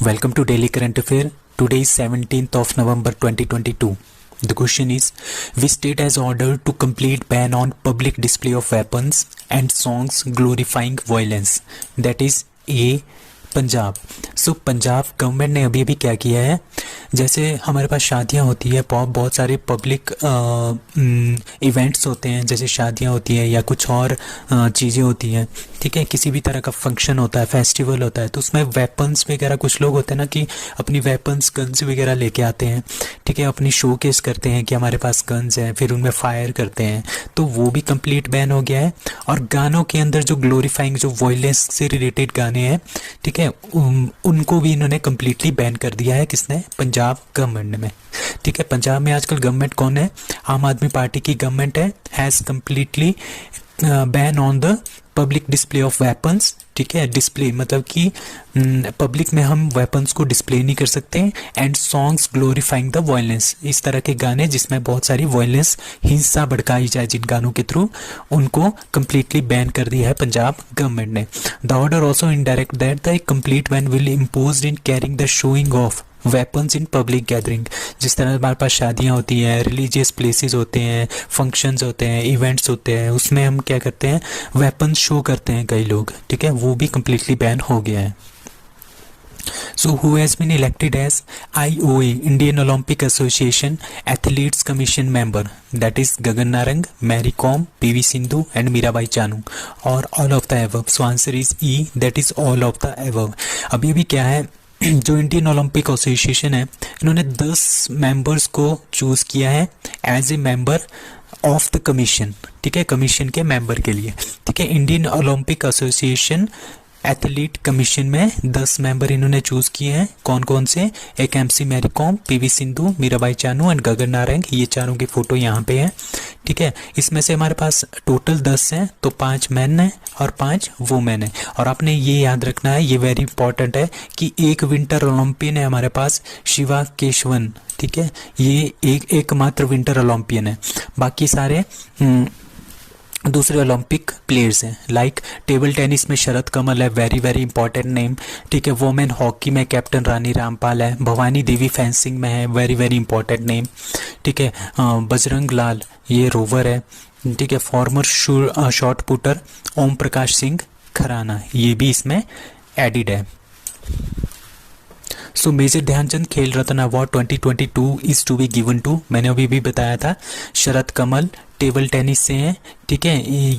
Welcome to Daily Current Affair. Today is 17th of November 2022. The question is, which state has ordered to complete ban on public display of weapons and songs glorifying violence? That is A. Punjab. Punjab government ने अभी अभी क्या किया है, जैसे हमारे पास शादियां होती है, बहुत सारे पब्लिक इवेंट्स होते हैं, जैसे शादियां होती है या कुछ और चीज़ें होती हैं, ठीक है, किसी भी तरह का फंक्शन होता है, फेस्टिवल होता है, तो उसमें वेपन्स वगैरह कुछ लोग होते हैं ना कि अपनी वेपन्स गन्स वगैरह लेके आते हैं, ठीक है, अपनी शो केस करते हैं कि हमारे पास गन्स हैं, फिर उनमें फायर करते हैं, तो वो भी कंप्लीट बैन हो गया है. और गानों के अंदर जो ग्लोरीफाइंग, जो वॉयलेंस से रिलेटेड गाने हैं, ठीक है, उनको भी इन्होंने कम्प्लीटली बैन कर दिया है. किसने? पंजाब गवर्नमेंट में. ठीक है, पंजाब में आजकल गवर्नमेंट कौन है? आम आदमी पार्टी की गवर्नमेंट है. Has completely ban on the public display of weapons. ठीक है, डिस्प्ले मतलब कि पब्लिक में हम वेपन्स को डिस्प्ले नहीं कर सकते. And songs glorifying the violence, इस तरह के गाने जिसमें बहुत सारी वायलेंस, हिंसा भड़काई जाए जिन गानों के थ्रू, उनको कम्प्लीटली बैन कर दिया है पंजाब गवर्नमेंट ने. The order also indirect that the complete ban will impose in carrying the showing off weapons in public gathering. जिस तरह हमारे पास शादियाँ होती हैं, रिलीजियस प्लेसेस होते हैं, फंक्शंस होते हैं, इवेंट्स होते हैं, उसमें हम क्या करते हैं, वेपन्स शो करते हैं कई लोग, ठीक है, वो भी कम्प्लीटली बैन हो गया है. So who has been elected as IOA Indian Olympic Association Athletes Commission member? That is Gagan Narang, Mary Kom, PV Sindhu and Mirabai Chanu, or all of the above. So answer is E, that is all of the above. अभी क्या है, जो Indian Olympic association है, इन्होंने 10 members को choose किया है as a member of the commission. ठीक है, कमीशन के मेंबर के लिए. ठीक है, Indian Olympic association athlete commission में 10 मेंबर इन्होंने चूज़ किए हैं. कौन कौन से? एक MC Mary Kom, PV Sindhu, Mirabai Chanu and Gagan Narang. ये चारों की फ़ोटो यहाँ पे है. ठीक है, इसमें से हमारे पास टोटल 10 हैं, तो 5 मैन हैं और 5 वुमेन है. और आपने ये याद रखना है, ये वेरी इंपॉर्टेंट है, कि एक विंटर ओलंपियन है हमारे पास, शिवा केशवन. ठीक है, ये एकमात्र विंटर ओलंपियन है. बाकी सारे दूसरे ओलंपिक प्लेयर्स हैं. लाइक टेबल टेनिस में शरद कमल है, वेरी वेरी इंपॉर्टेंट नेम. ठीक है, वोमेन हॉकी में कैप्टन रानी रामपाल है. भवानी देवी फेंसिंग में है, वेरी वेरी इंपॉर्टेंट नेम. ठीक है, बजरंग लाल ये रोवर है. ठीक है, former shot putter Om Prakash Singh Karhana, ये भी इसमें एडिड है. So major Dhyan Chand Khel Ratna award 2022 is to be given to, मैंने अभी भी बताया था, शरद कमल टेबल टेनिस से हैं. ठीक है,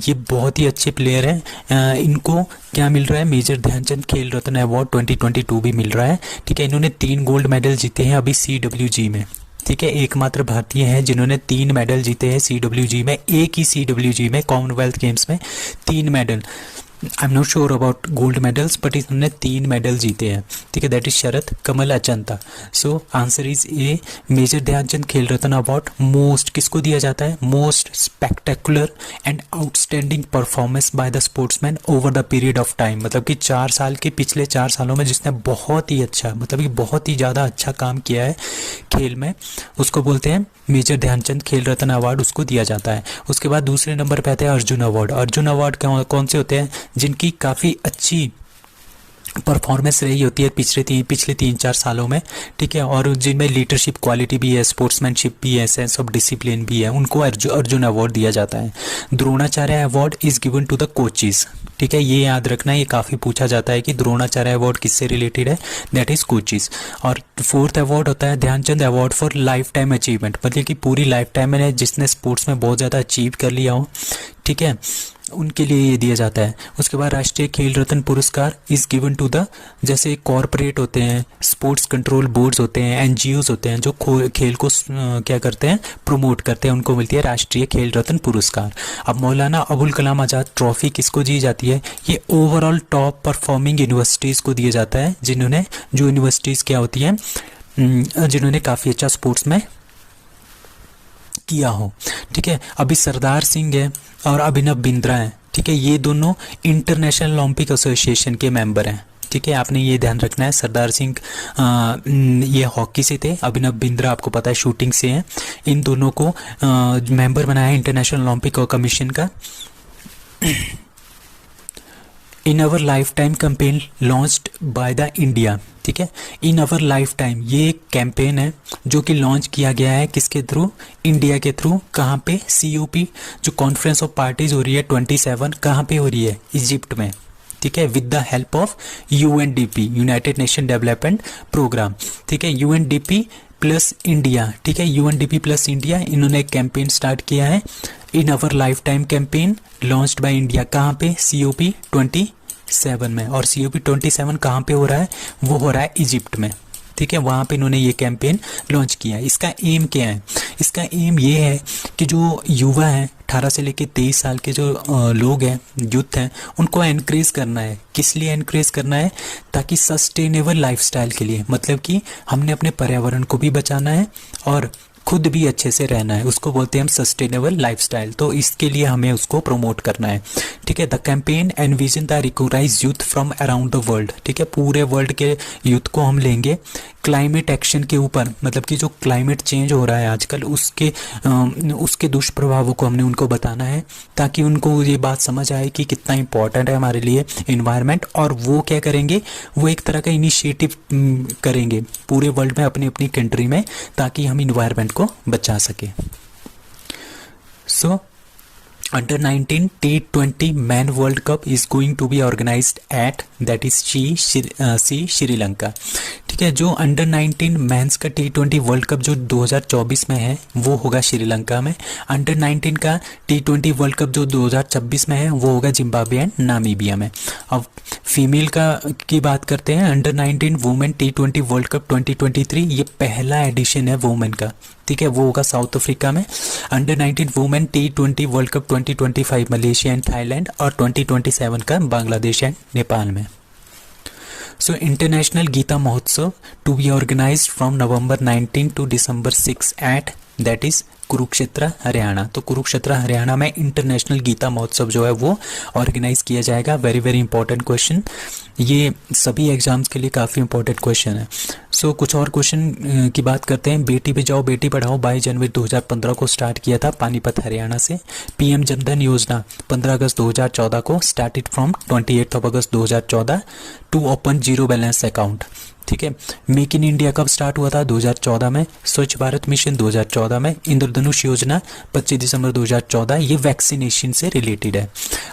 ये बहुत ही अच्छे प्लेयर हैं. इनको क्या मिल रहा है? मेजर ध्यानचंद खेल रत्न अवार्ड 2022 भी मिल रहा है. ठीक है, इन्होंने 3 गोल्ड मेडल जीते हैं अभी CWG में. ठीक है, एकमात्र भारतीय हैं जिन्होंने 3 मेडल जीते हैं CWG में. एक ही CWG में कॉमनवेल्थ गेम्स में 3 medal. I am not sure about gold medals, but इन्होंने 3 मेडल जीते हैं. ठीक है, that is Sharath Kamal Achanta. So answer is A, major Dhyan Chand Khel Ratna award most किसको दिया जाता है? Most spectacular and outstanding performance by the sportsman over the period of time. मतलब कि 4 साल के पिछले 4 सालों में जिसने बहुत ही अच्छा, मतलब कि बहुत ही ज़्यादा अच्छा काम किया है खेल में, उसको बोलते हैं मेजर ध्यानचंद खेल रत्न अवार्ड, उसको दिया जाता है. उसके बाद दूसरे नंबर पे आते हैं अर्जुन अवार्ड. अर्जुन अवार्ड कौन से होते हैं? जिनकी काफ़ी अच्छी परफॉर्मेंस रही होती है पिछले 3-4 सालों में. ठीक है, और जिनमें लीडरशिप क्वालिटी भी है, स्पोर्ट्समैनशिप भी है, सेंस ऑफ डिसिप्लिन भी है, उनको अर्जुन अवार्ड दिया जाता है. Dronacharya award is given to the coaches. ठीक है, ये याद रखना, ये काफ़ी पूछा जाता है कि द्रोणाचार्य अवार्ड किससे रिलेटेड है, दैट इज कोचेस. और 4th अवार्ड होता है Dhyan Chand award for life time achievement, मतलब कि पूरी लाइफ टाइम में जिसने स्पोर्ट्स में बहुत ज़्यादा अचीव कर लिया हो, ठीक है, उनके लिए ये दिया जाता है. उसके बाद राष्ट्रीय खेल रत्न पुरस्कार इज गिवन टू द, जैसे कॉरपोरेट होते हैं, स्पोर्ट्स कंट्रोल बोर्ड्स होते हैं, NGOs होते हैं जो खेल को क्या करते हैं, प्रमोट करते हैं, उनको मिलती है राष्ट्रीय खेल रत्न पुरस्कार. अब मौलाना अबुल कलाम आज़ाद ट्रॉफी किसको दी जाती है? ये ओवरऑल टॉप परफॉर्मिंग यूनिवर्सिटीज़ को दिया जाता है, जो यूनिवर्सिटीज़ क्या होती हैं, जिन्होंने काफ़ी अच्छा स्पोर्ट्स में किया हो. ठीक है, अभी सरदार सिंह है और अभिनव बिंद्रा है. ठीक है, ये दोनों इंटरनेशनल ओलंपिक एसोसिएशन के मेंबर हैं. ठीक है, आपने ये ध्यान रखना है. सरदार सिंह ये हॉकी से थे, अभिनव बिंद्रा आपको पता है शूटिंग से हैं. इन दोनों को मेंबर बनाया इंटरनेशनल ओलंपिक कमीशन का. In our life time campaign launched by the India, ठीक है। इन आवर लाइफ टाइम ये एक कैंपेन है जो कि लॉन्च किया गया है किसके थ्रू, इंडिया के थ्रू। कहाँ पे, COP जो कॉन्फ्रेंस ऑफ पार्टीज हो रही है 27, कहाँ पे हो रही है, इजिप्ट में, ठीक है, with the help of UNDP, united nation development programme, ठीक है। UNDP प्लस इंडिया, ठीक है, UNDP प्लस इंडिया, इन्होंने एक कैंपेन स्टार्ट किया है, in our life time campaign launched by India. कहाँ पे, COP 27 में। और COP 27 कहाँ पे हो रहा है, वो हो रहा है इजिप्ट में, ठीक है। वहाँ पे इन्होंने ये कैंपेन लॉन्च किया है। इसका एम क्या है, इसका एम ये है कि जो युवा हैं 18 से लेकर 23 साल के जो लोग हैं, यूथ हैं, उनको एनकरेज करना है। किस लिए एनकरेज करना है, ताकि सस्टेनेबल लाइफस्टाइल के लिए, मतलब कि हमने अपने पर्यावरण को भी बचाना है और खुद भी अच्छे से रहना है, उसको बोलते हैं हम सस्टेनेबल लाइफस्टाइल। तो इसके लिए हमें उसको प्रमोट करना है, ठीक है। The campaign envision the recognise youth from around the world, ठीक है, पूरे वर्ल्ड के यूथ को हम लेंगे क्लाइमेट एक्शन के ऊपर, मतलब कि जो क्लाइमेट चेंज हो रहा है आजकल उसके दुष्प्रभावों को हमने उनको बताना है, ताकि उनको ये बात समझ आए कि कितना इंपॉर्टेंट है हमारे लिए इन्वायरमेंट। और वो क्या करेंगे, वो एक तरह का इनिशिएटिव करेंगे पूरे वर्ल्ड में, अपनी अपनी कंट्री में, ताकि हम इन्वायरमेंट को बचा सके। सो Under 19 T20 Men World Cup is going to be organized at that is Sri Lanka, ठीक है। जो अंडर 19 मेंस का T20 वर्ल्ड कप जो 2024 में है वो होगा श्रीलंका में। अंडर 19 का T20 वर्ल्ड कप जो 2026 में है वो होगा जिम्बाब्वे एंड नामीबिया में। अब फीमेल की बात करते हैं, under 19 women T20 world cup 2023, ये पहला एडिशन है वुमेन का, ठीक है, वो होगा साउथ अफ्रीका में। Under 19 women T20 world cup 2025 Malaysia and Thailand, और 2027 का बांग्लादेश एंड नेपाल में। सो international Gita Mahotsav to be organised from November 19 to December 6 at that is Kurukshetra Haryana. तो कुरुक्षेत्र हरियाणा में इंटरनेशनल गीता महोत्सव जो है वो ऑर्गेनाइज किया जाएगा। वेरी वेरी इंपॉर्टेंट क्वेश्चन, ये सभी एग्जाम्स के लिए काफ़ी इंपॉर्टेंट क्वेश्चन है। सो कुछ और क्वेश्चन की बात करते हैं। बेटी बचाओ बेटी पढ़ाओ 22 जनवरी 2015 को स्टार्ट किया था पानीपत हरियाणा से। PM जनधन योजना 15 अगस्त 2014 को started from 28 August 2014 to open zero balance account, ठीक है। मेक इन इंडिया कब स्टार्ट हुआ था, 2014 में। स्वच्छ भारत मिशन 2014 में। इंद्रधनुष योजना 25 दिसंबर 2014, ये वैक्सीनेशन से रिलेटेड है।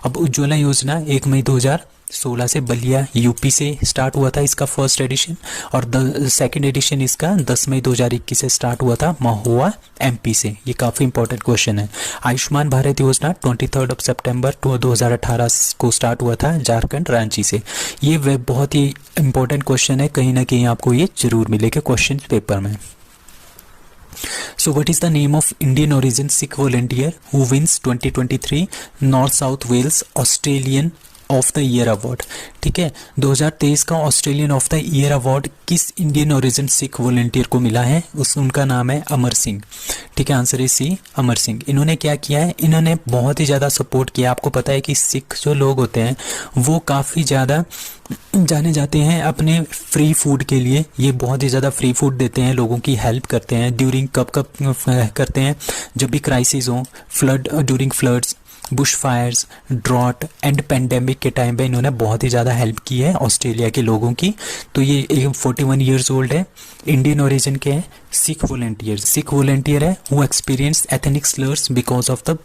अब उज्ज्वला योजना 1 मई 2016 से बलिया UP से स्टार्ट हुआ था इसका फर्स्ट एडिशन, और सेकंड एडिशन इसका 10 मई 2021 से स्टार्ट हुआ था महुआ MP से। ये काफ़ी इंपॉर्टेंट क्वेश्चन है। आयुष्मान भारत योजना 23 सितंबर 2018 को स्टार्ट हुआ था झारखंड रांची से। ये बहुत ही इंपॉर्टेंट क्वेश्चन है, कहीं ना कहीं आपको ये जरूर मिलेगा क्वेश्चन पेपर में। So what is the name of Indian origin Sikh volunteer who wins 2023 North South Wales Australian of the year award, ठीक है। 2023 का Australian of the year award किस इंडियन ओरिजिन सिख वॉलंटियर को मिला है, उनका नाम है अमर सिंह, ठीक है। Answer is C, Amar Singh. इन्होंने क्या किया है, इन्होंने बहुत ही ज़्यादा सपोर्ट किया। आपको पता है कि सिख जो लोग होते हैं वो काफ़ी ज़्यादा जाने जाते हैं अपने फ्री फूड के लिए। ये बहुत ही ज़्यादा फ्री फूड देते हैं, लोगों की हेल्प करते हैं। ड्यूरिंग कब करते हैं, जब भी क्राइसिस हो, during floods, bush fires, drought and pandemic के टाइम पे इन्होंने बहुत ही ज़्यादा हेल्प की है ऑस्ट्रेलिया के लोगों की। तो ये 41 ईयर्स ओल्ड है, इंडियन ओरिजिन के हैं, सिख वॉलंटियर है who experience ethnic slurs because of the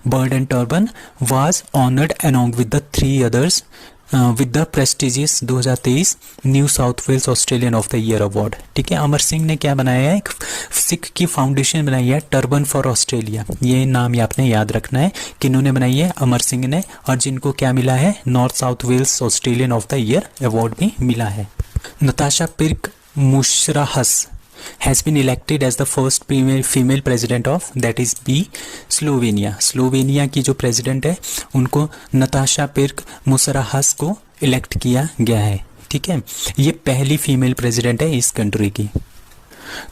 beard and turban was honoured along with the 3 others with the prestigious 2023 New South Wales Australian of the year award, ठीक है। अमर सिंह ने क्या बनाया है, एक सिख की फाउंडेशन बनाई है टर्बन फॉर ऑस्ट्रेलिया। ये नाम ये आपने याद रखना है कि इन्होंने बनाई है अमर सिंह ने, और जिनको क्या मिला है, North South Wales Australian of the year award भी मिला है। Natasa Pirc Musar has been elected as the first female president of that is B Slovenia. Slovenia की जो प्रेसिडेंट है उनको नताशा पिर्क मुशराहस को इलेक्ट किया गया है, ठीक है। ये पहली फीमेल प्रेसिडेंट है इस कंट्री की।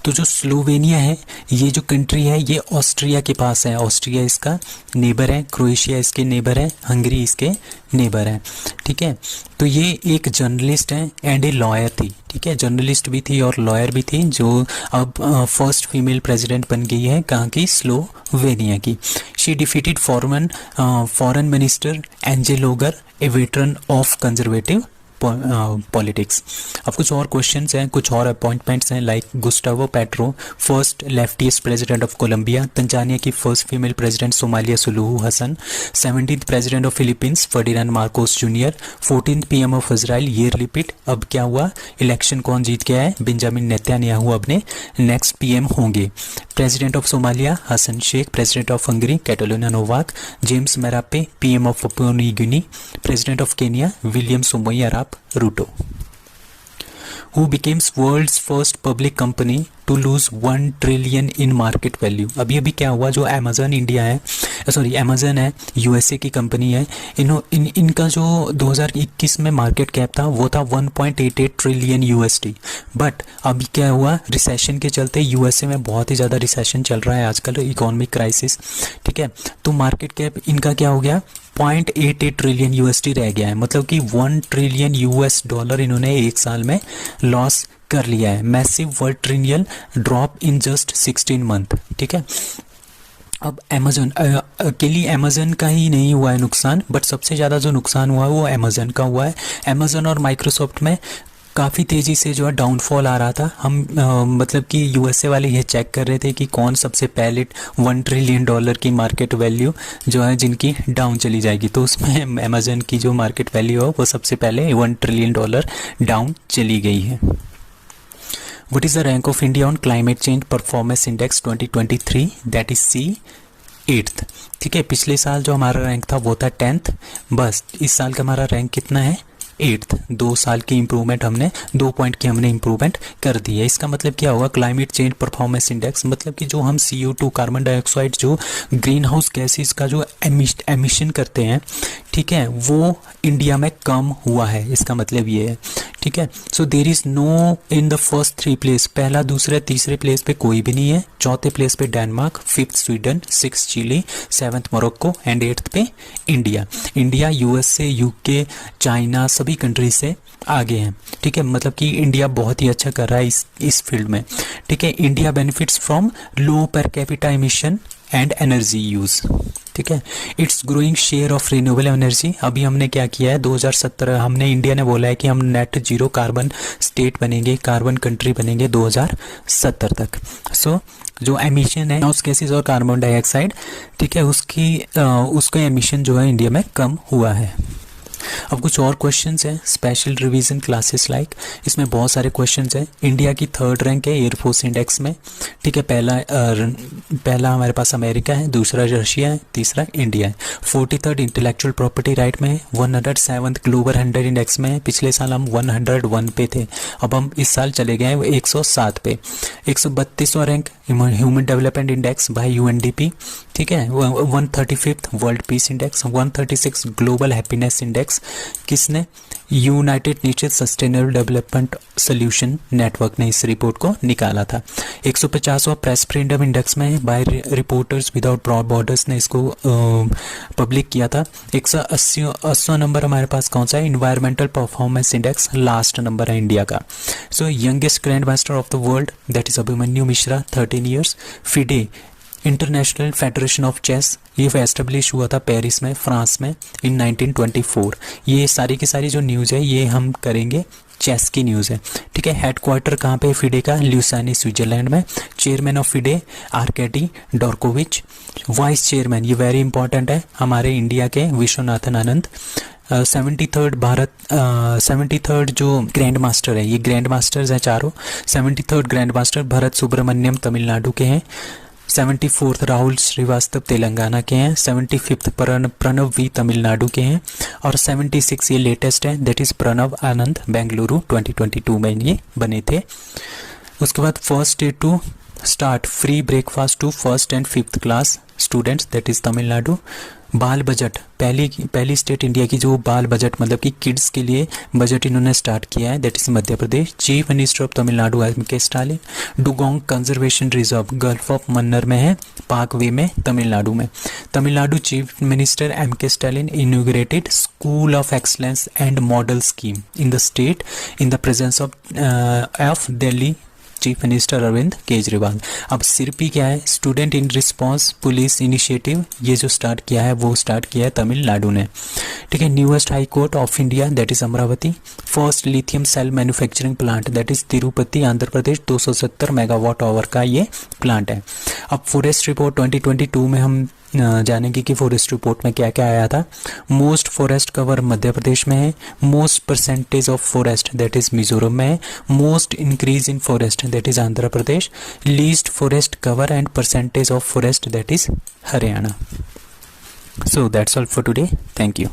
तो जो स्लोवेनिया है ये जो कंट्री है ये ऑस्ट्रिया के पास है, ऑस्ट्रिया इसका नेबर है, क्रोएशिया इसके नेबर है, हंगरी इसके नेबर है, ठीक है। तो ये एक जर्नलिस्ट है एंड ए लॉयर थी, ठीक है, जर्नलिस्ट भी थी और लॉयर भी थी, जो अब फर्स्ट फीमेल प्रेसिडेंट बन गई है कहाँ की, स्लोवेनिया की। She defeated foreign minister Anze Logar, a veteran of conservative politics. अब कुछ और क्वेश्चंस हैं, कुछ और अपॉइंटमेंट्स हैं, like Gustavo Petro first leftist president of Colombia, Tanzania की first female president Somalia Suluhu Hassan, 17th president of Philippines Ferdinand Marcos junior, 14th PM of Israel Yair Lapid. अब क्या हुआ, इलेक्शन कौन जीत गया है, बेंजामिन नेतन्याहू अपने next PM होंगे। President of Somalia Hasan Sheikh, president of Hungary Katalin Novak, James Marape PM of Papua New Guinea, president of Kenya William Samoei Arap Ruto. Who becomes world's first public company to lose 1 trillion in market value? अभी अभी क्या हुआ, जो Amazon India है, sorry Amazon है, USA की company है, इनका जो 2021 में मार्केट कैप था वो था 1.88 ट्रिलियन यूएसडी। बट अभी क्या हुआ, रिसेशन के चलते यूएसए में बहुत ही ज़्यादा रिसेशन चल रहा है आजकल, इकोनॉमिक क्राइसिस, ठीक है, तो मार्केट कैप इनका क्या हो गया, 0.88 ट्रिलियन यूएसडी रह गया है, मतलब कि 1 ट्रिलियन यूएस डॉलर इन्होंने एक साल में लॉस कर लिया है। Massive world trillion drop in just 16 month, ठीक है। अब अमेजन अकेली अमेजन का ही नहीं हुआ है नुकसान, बट सबसे ज़्यादा जो नुकसान हुआ है वो अमेजन का हुआ है। अमेजन और माइक्रोसॉफ्ट में काफ़ी तेज़ी से जो है डाउनफॉल आ रहा था। हम मतलब कि यूएसए वाले ये चेक कर रहे थे कि कौन सबसे पहले 1 ट्रिलियन डॉलर की मार्केट वैल्यू जो है जिनकी डाउन चली जाएगी, तो उसमें अमेजन की जो मार्केट वैल्यू है वो सबसे पहले 1 ट्रिलियन डॉलर डाउन चली गई है। What is the rank of India on climate change performance index 2023? That is C 8th, ठीक है। पिछले साल जो हमारा रैंक था वो था 10th, बस इस साल का हमारा रैंक कितना है, 8th। 2 साल की इंप्रूवमेंट हमने 2 पॉइंट की हमने इंप्रूवमेंट कर दी है। इसका मतलब क्या होगा, क्लाइमेट चेंज परफॉर्मेंस इंडेक्स, मतलब कि जो हम CO2 कार्बन डाइऑक्साइड जो ग्रीन हाउस गैसेस का जो एमिशन करते हैं, ठीक है, वो इंडिया में कम हुआ है, इसका मतलब ये है, ठीक है। So there is no in the first 3 place, पहला दूसरे तीसरे प्लेस पे कोई भी नहीं है, चौथे प्लेस पे Denmark, 5th Sweden, 6th Chile, 7th Morocco and 8th पे India. India USA, UK, China सभी कंट्री से आगे हैं, ठीक है, मतलब कि इंडिया बहुत ही अच्छा कर रहा है इस फील्ड में, ठीक है। India benefits from low per capita emission and energy use, ठीक है। It's growing share of renewable energy, अभी हमने क्या किया है, 2017 हमने इंडिया ने बोला है कि हम नेट जीरो कार्बन स्टेट बनेंगे, कार्बन कंट्री बनेंगे 2070 तक। सो जो एमिशन है ग्रीनहाउस गैसेस और कार्बन डाइऑक्साइड, ठीक है, उसका एमिशन जो है इंडिया में कम हुआ है। अब कुछ और क्वेश्चंस हैं, स्पेशल रिवीजन क्लासेस लाइक, इसमें बहुत सारे क्वेश्चंस हैं। इंडिया की 3rd रैंक है एयरफोर्स इंडेक्स में, ठीक है, पहला हमारे पास अमेरिका है, दूसरा रशिया है, तीसरा इंडिया है। 43rd इंटेलेक्चुअल प्रॉपर्टी राइट में है, 107th ग्लोबल 100 इंडेक्स में है, पिछले साल हम 101 पे थे, अब हम इस साल चले गए हैं 107 पे। 132वां rank human development index by UNDP, ठीक है। 135th world peace index, 136 global happiness index किसने, United Nations sustainable development solution network ने इस रिपोर्ट को निकाला था। 150वां प्रेस फ्रीडम इंडेक्स में बाय रिपोर्टर्स विदाउट बॉर्डर्स ने इसको पब्लिक किया था। 180वां नंबर हमारे पास कौन सा है, environmental performance index, last number है इंडिया का। So youngest grand master of the world that is Abhimanyu Mishra 13 years. FIDE International Federation of Chess, ये एस्टेब्लिश हुआ था पेरिस में, फ्रांस में इन 1924। ये सारी की सारी जो न्यूज़ है ये हम करेंगे, चेस की न्यूज़ है, ठीक है। हेडक्वार्टर कहाँ पे फिडे का, ल्यूसानी स्विट्जरलैंड में। Chairman of FIDE Arkady Dvorkovich. Vice chairman, ये वेरी इंपॉर्टेंट है, हमारे इंडिया के विश्वनाथन आनंद। 73rd जो ग्रैंड मास्टर है, ये ग्रैंड मास्टर्स हैं चारों। 73rd grand master Bharat Subramaniam Tamil Nadu के हैं। 74th राहुल श्रीवास्तव तेलंगाना के हैं। 75th प्रणव वी तमिलनाडु के हैं। और 76 ये लेटेस्ट है, दैट इज़ प्रणव आनंद बेंगलुरु 2022 में ये बने थे। उसके बाद first state to start free breakfast to first and fifth class students, that is Tamil Nadu. बाल बजट, पहली स्टेट इंडिया की जो बाल बजट मतलब कि किड्स के लिए बजट इन्होंने स्टार्ट किया है, that is Madhya Pradesh. Chief minister of Tamil Nadu MK. Stalin. Dugong conservation reserve gulf of Mannar में है, पाक वे में, तमिलनाडु में। Tamil Nadu chief minister MK. Stalin inaugurated school of excellence and model scheme in the state in the presence of Delhi chief minister Arvind Kejriwal. अब सिरपी क्या है, student in response police initiative, ये जो start किया है वो स्टार्ट किया है तमिलनाडु ने। ठीक है। Newest high court of India, that is Amaravati. First lithium cell manufacturing plant, that is Tirupati Andhra Pradesh, 270 megawatt hour का ये प्लांट है। अब फॉरेस्ट रिपोर्ट 2022 में हम जानेंगे कि फॉरेस्ट रिपोर्ट में क्या क्या आया था। Most forest cover Madhya Pradesh में है, most percentage of forest that is Mizoram में है, most increase in forest that is Andhra Pradesh, least forest cover and percentage of forest that is Haryana. So that's all for today, thank you.